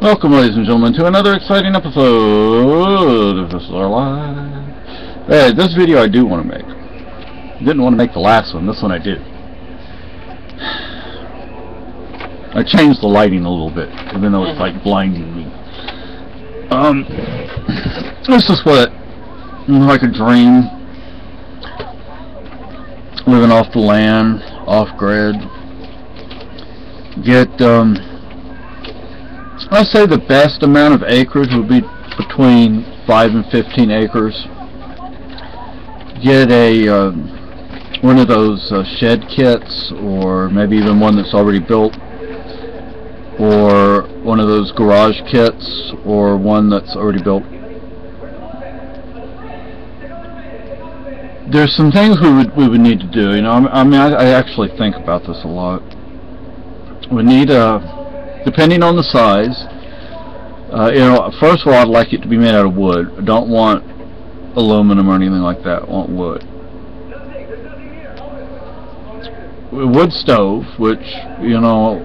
Welcome, ladies and gentlemen, to another exciting episode of This Is Our Life. Hey, this video I do want to make. Didn't want to make the last one. This one I do. I changed the lighting a little bit, even though it's like blinding me. This is what like a dream. Living off the land, off grid. Get I'd say the best amount of acreage would be between 5 and 15 acres. Get a one of those shed kits, or maybe even one that's already built, or one of those garage kits, or one that's already built. There's some things we would need to do. You know, I actually think about this a lot. We need depending on the size, you know, first of all, I'd like it to be made out of wood. I don't want aluminum or anything like that. I want wood. Wood stove, which, you know,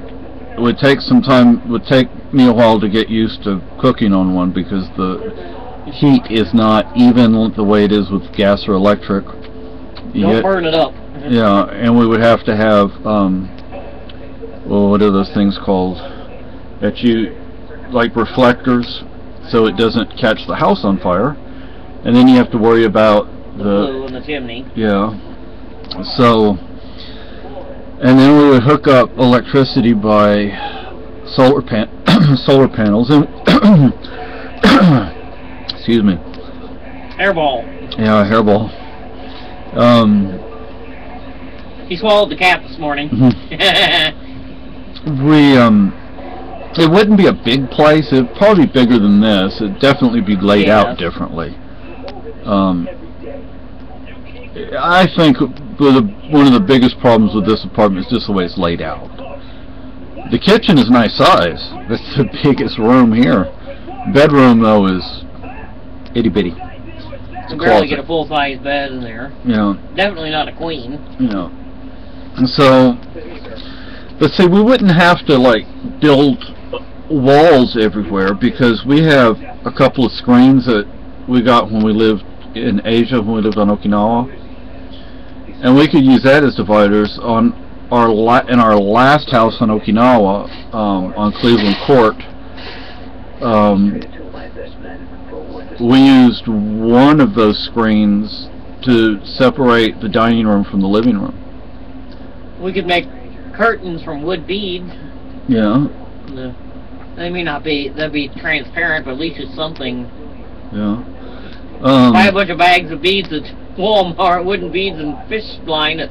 would take some time, would take me a while to get used to cooking on one, because the heat is not even the way it is with gas or electric. Don't burn it up. Yeah, and we would have to have, well, what are those things called? That you, like reflectors, so it doesn't catch the house on fire. And then you have to worry about the flue in the chimney. Yeah. So, and then we would hook up electricity by solar panels and excuse me. Hairball. Yeah, hairball. He swallowed the cat this morning. It wouldn't be a big place. It'd probably be bigger than this. It'd definitely be laid out differently. I think one of the biggest problems with this apartment is just the way it's laid out. The kitchen is nice size. That's the biggest room here. Bedroom, though, is itty bitty. You can barely get a full-size bed in there. Yeah. Definitely not a queen. Yeah. And so, but see, we wouldn't have to like build walls everywhere, because we have a couple of screens that we got when we lived in Asia, when we lived on Okinawa, and we could use that as dividers. On in our last house on Okinawa, on Cleveland Court, we used one of those screens to separate the dining room from the living room. We could make curtains from wood beads. Yeah. They may not be, they'll be transparent, but at least it's something. Yeah. Buy a bunch of bags of beads at Walmart, wooden beads and fish line. It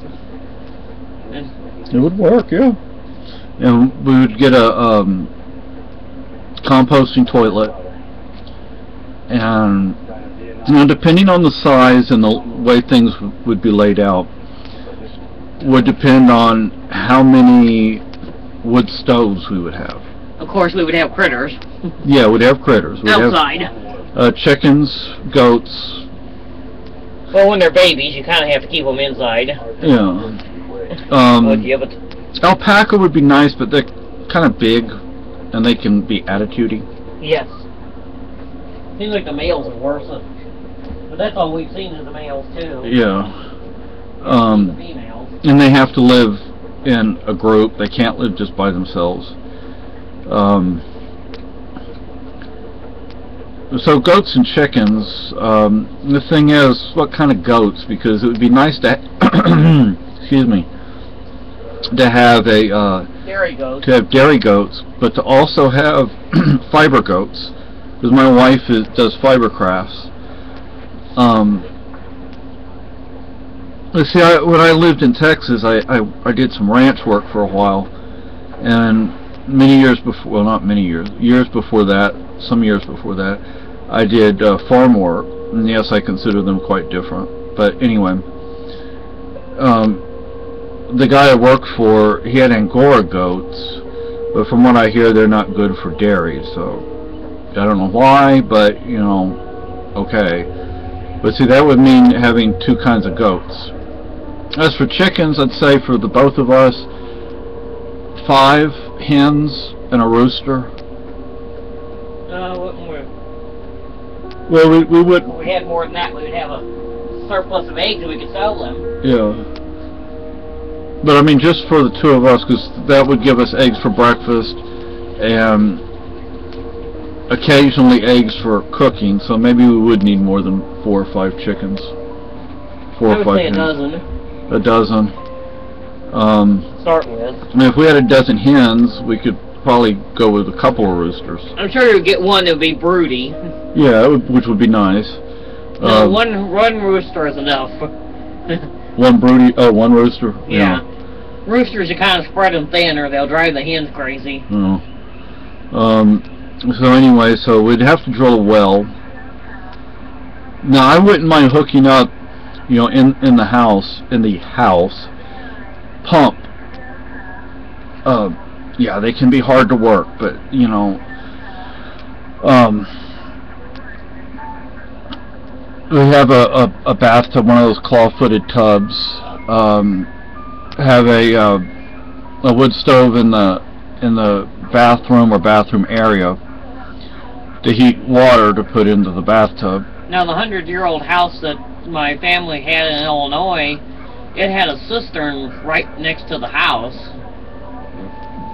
would work, yeah. And we would get a composting toilet, and you know, depending on the size and the way things would be laid out, would depend on how many wood stoves we would have. Of course, we would have critters. Yeah, we'd have critters. We'd outside. Have, chickens, goats. Well, when they're babies, you kind of have to keep them inside. Yeah. Alpaca would be nice, but they're kind of big, and they can be attitudey. Yes. Seems like the males are worse. But that's all we've seen is the males, too. Yeah. The females. And they have to live in a group. They can't live just by themselves. So goats and chickens, the thing is, what kind of goats? Because it would be nice to excuse me, to have a dairy goats. To have dairy goats, but to also have fiber goats, because my wife does fiber crafts. Let's see, when I lived in Texas, I did some ranch work for a while, and many years before, well, not many years, years before that, some years before that, I did farm work, and yes, I consider them quite different. But anyway, the guy I worked for, he had Angora goats, but from what I hear, they're not good for dairy, so I don't know why, but, you know, okay. But see, that would mean having two kinds of goats. As for chickens, I'd say for the both of us, 5 hens and a rooster. Wouldn't we? Well, we would. If we had more than that, we would have a surplus of eggs and we could sell them. Yeah. But I mean, just for the two of us, because that would give us eggs for breakfast and occasionally eggs for cooking. So maybe we would need more than 4 or 5 chickens. 4 or 5 I would say hens. a dozen. A dozen. Start with. I mean, if we had a dozen hens, we could probably go with a couple of roosters. I'm sure you'd get one that would be broody. Yeah, which would be nice. No, one rooster is enough. One broody. Oh, one rooster. Yeah. Roosters, you kind of spread them thin, or they'll drive the hens crazy. Oh. So anyway, so we'd have to drill a well. Now, I wouldn't mind hooking up, you know, in the house, pump. Yeah, they can be hard to work, but you know, we have a bathtub, one of those claw-footed tubs. Have a wood stove in the bathroom or bathroom area to heat water to put into the bathtub. Now, the 100-year-old house that my family had in Illinois, it had a cistern right next to the house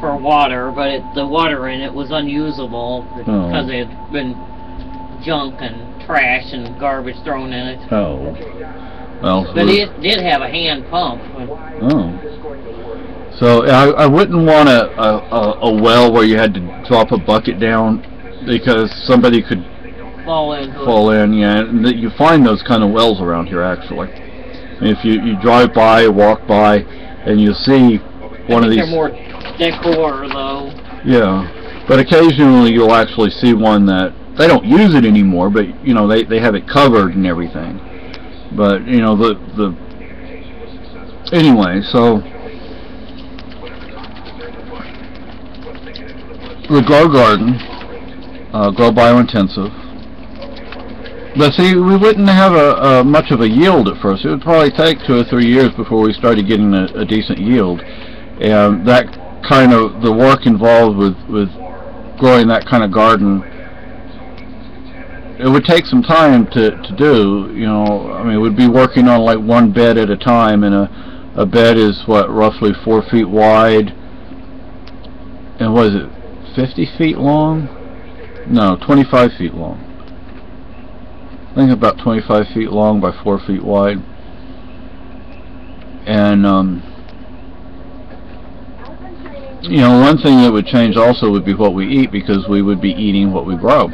for water, but the water in it was unusable because it had been junk and trash and garbage thrown in it. Oh. Well, but it did have a hand pump. Oh. So I wouldn't want a well where you had to drop a bucket down because somebody could fall in. Yeah, and you find those kind of wells around here actually. If you drive by, walk by, and you see one of these. They're more decor though. Yeah, but occasionally you'll actually see one that they don't use it anymore, but you know they have it covered and everything. But you know anyway, so the grow garden, grow biointensive. But see, we wouldn't have much of a yield at first. It would probably take 2 or 3 years before we started getting a decent yield, and that kind of the work involved with growing that kind of garden. It would take some time to do, you know. I mean, we'd be working on like one bed at a time, and a bed is what, roughly 4 feet wide, and what is it, 50 feet long? No, 25 feet long. I think about 25 feet long by 4 feet wide. And you know, one thing that would change also would be what we eat, because we would be eating what we grow.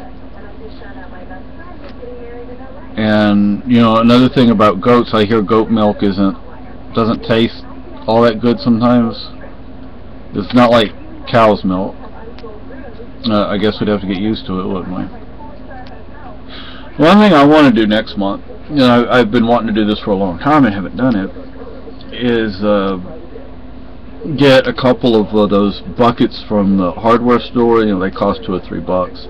And you know, another thing about goats, I hear goat milk doesn't taste all that good sometimes. It's not like cow's milk. I guess we'd have to get used to it, wouldn't we? One thing I want to do next month, you know, I've been wanting to do this for a long time and haven't done it, is get a couple of those buckets from the hardware store. You know, they cost $2 or $3,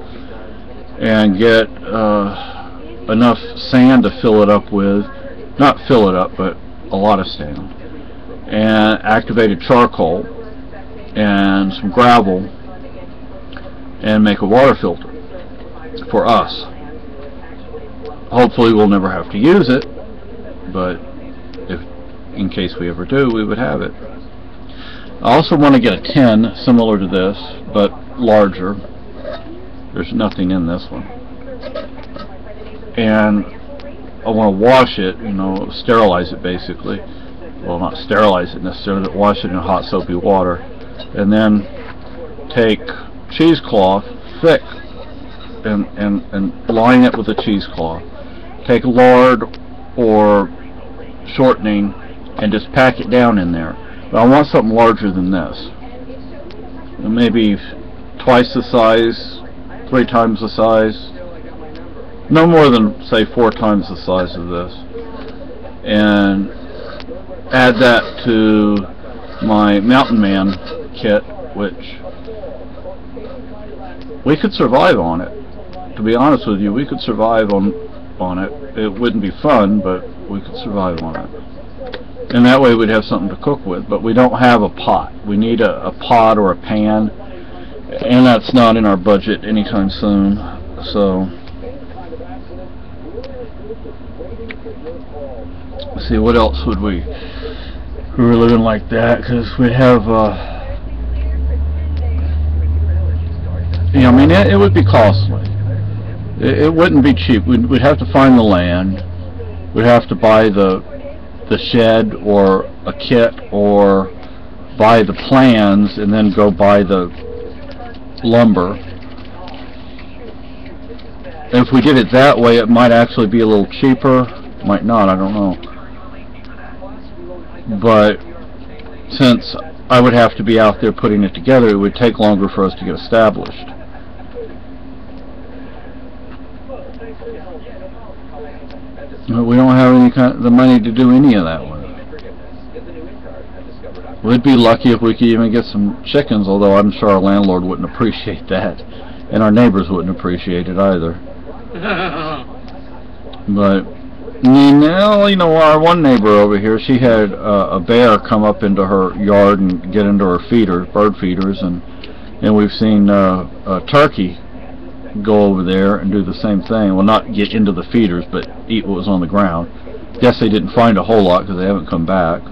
and get enough sand to fill it up with, not fill it up, but a lot of sand, and activated charcoal and some gravel, and make a water filter for us. Hopefully we'll never have to use it, but if in case we ever do, we would have it. I also want to get a tin similar to this, but larger. There's nothing in this one. And I want to wash it, you know, sterilize it basically. Well, not sterilize it necessarily, but wash it in hot soapy water. And then take cheesecloth, thick, and line it with a cheesecloth. Take lard or shortening and just pack it down in there. But I want something larger than this. Maybe twice the size, 3 times the size. No more than, say, 4 times the size of this. And add that to my Mountain Man kit, which we could survive on it. To be honest with you, we could survive on it. It wouldn't be fun, but we could survive on it. And that way we'd have something to cook with. But we don't have a pot. We need a pot or a pan. and that's not in our budget anytime soon. So, let's see, what else would we were living like that? Because we have, I mean, it would be costly. It wouldn't be cheap. We'd have to find the land. We'd have to buy the shed or a kit, or buy the plans and then go buy the lumber. If we did it that way, it might actually be a little cheaper. Might not, I don't know. But since I would have to be out there putting it together, it would take longer for us to get established. But we don't have the money to do any of that one. We'd be lucky if we could even get some chickens, although I'm sure our landlord wouldn't appreciate that, and our neighbors wouldn't appreciate it either. But now, our one neighbor over here, she had a bear come up into her yard and get into her bird feeders, and we've seen a turkey go over there and do the same thing. Well, not get into the feeders, but eat what was on the ground. Guess they didn't find a whole lot because they haven't come back.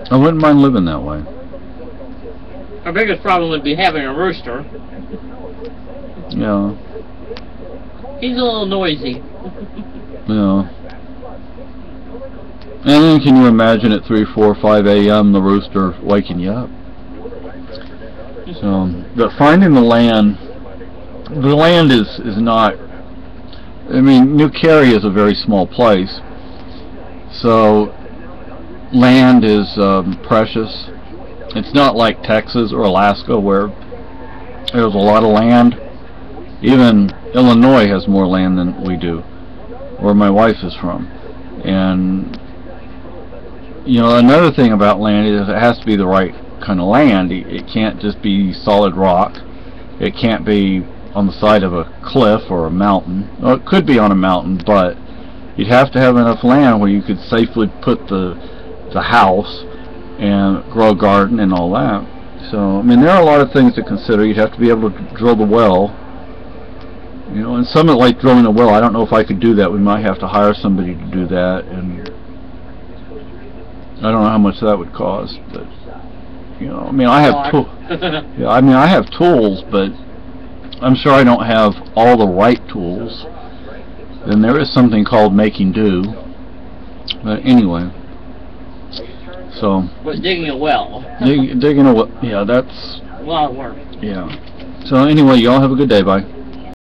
I wouldn't mind living that way. Our biggest problem would be having a rooster. Yeah. He's a little noisy. Yeah. And then can you imagine at 3, 4, 5 a.m. the rooster waking you up? So, but finding the land is not, I mean, New Cary is a very small place, so land is precious. It's not like Texas or Alaska where there's a lot of land. Even Illinois has more land than we do, where my wife is from. And another thing about land is it has to be the right kind of land. It can't just be solid rock. It can't be on the side of a cliff or a mountain. Well, it could be on a mountain, but you'd have to have enough land where you could safely put the house and grow a garden and all that. So, I mean, there are a lot of things to consider. You'd have to be able to drill the well. And some like drilling a well, I don't know if I could do that. We might have to hire somebody to do that, and I don't know how much that would cost. But I mean, I have yeah, I mean, I have tools, but I'm sure I don't have all the right tools. Then there is something called making do. But anyway, so. But digging a well. Digging a well, yeah, that's a lot of work. Yeah. So anyway, y'all have a good day. Bye.